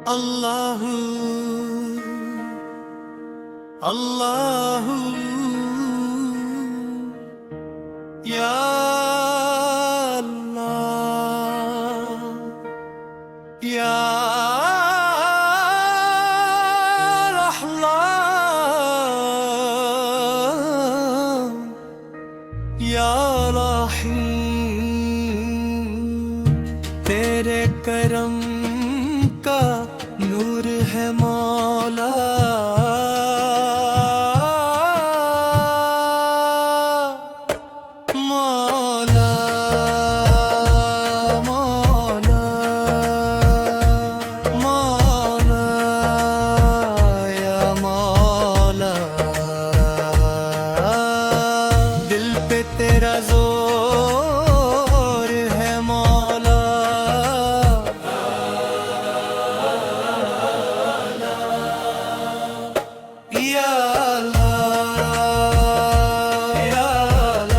Allahu, Allahu, Ya Allah, Ya Rahman, Ya Rahim। तेरे करम का नूर है मौला, मौला, मौला, मौला, या मौला। दिल पे तेरा जोर है मौला, या अल्लाह, या अल्लाह,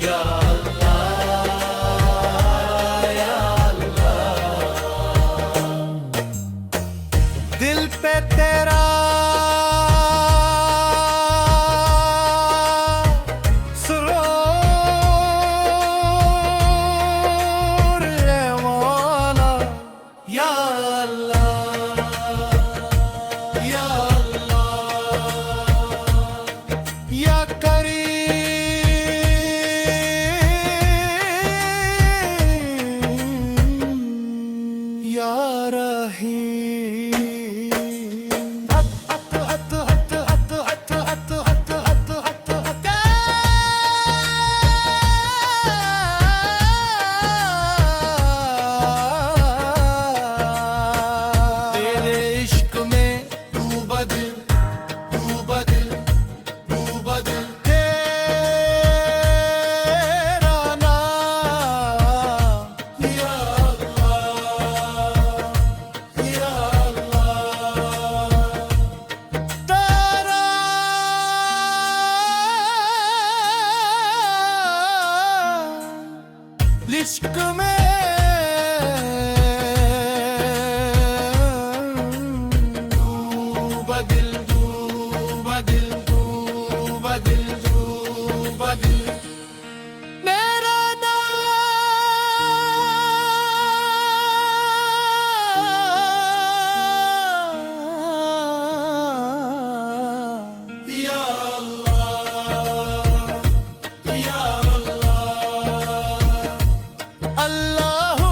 या अल्लाह, या दिल पे तेरा सुरूर है मौला, या अल्लाह, या अल्लाह, या करीम, या रहीम। तेरे इश्क में तू बदल, तू बदल, तू बदल, तेरा नाम, या अल्लाह, या अल्लाह, तेरा इश्क में तू बदल, तू बदल, तू बदल, तू बदल, मेरा नाम, या अल्लाह, या अल्लाह, अल्लाहू,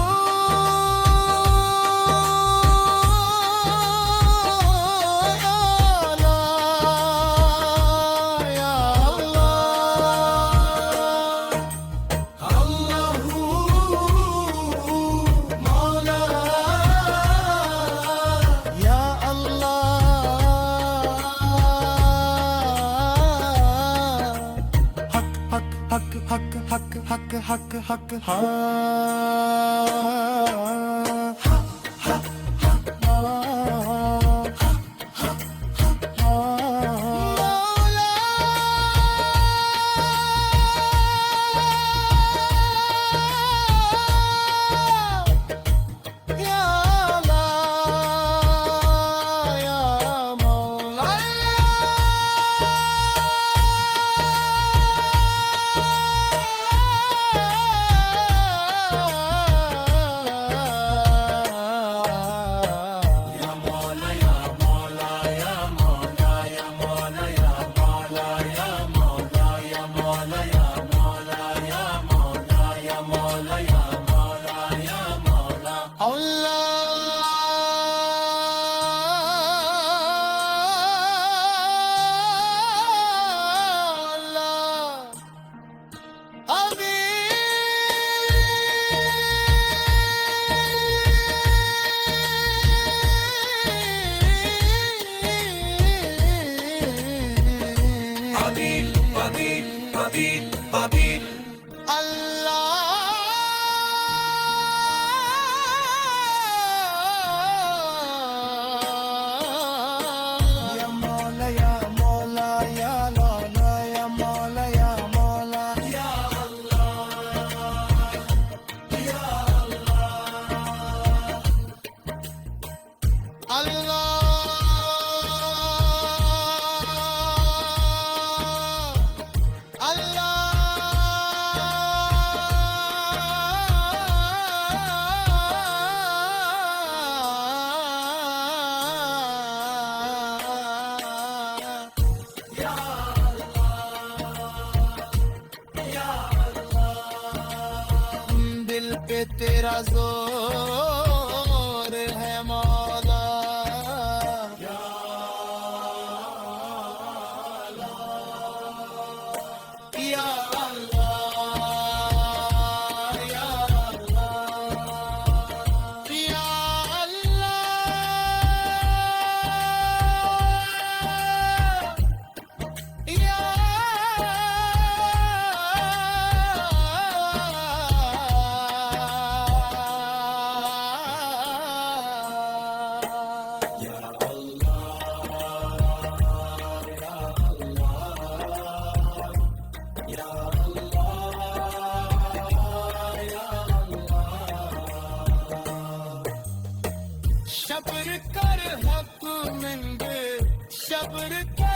या अल्लाह, अल्लाहू, मौला, या अल्लाह। हक हक हक हक हक हक हक हक Babil, Babil. Allah Ya Mola Ya Mola Ya Lola Ya Mola Ya Mola Ya Allah Ya Allah दिल पे तेरा जोर है मौला या अल्लाह या अल्लाह या अल्लाह या अल्लाह या शब्र कर हक मंगे शब्र कर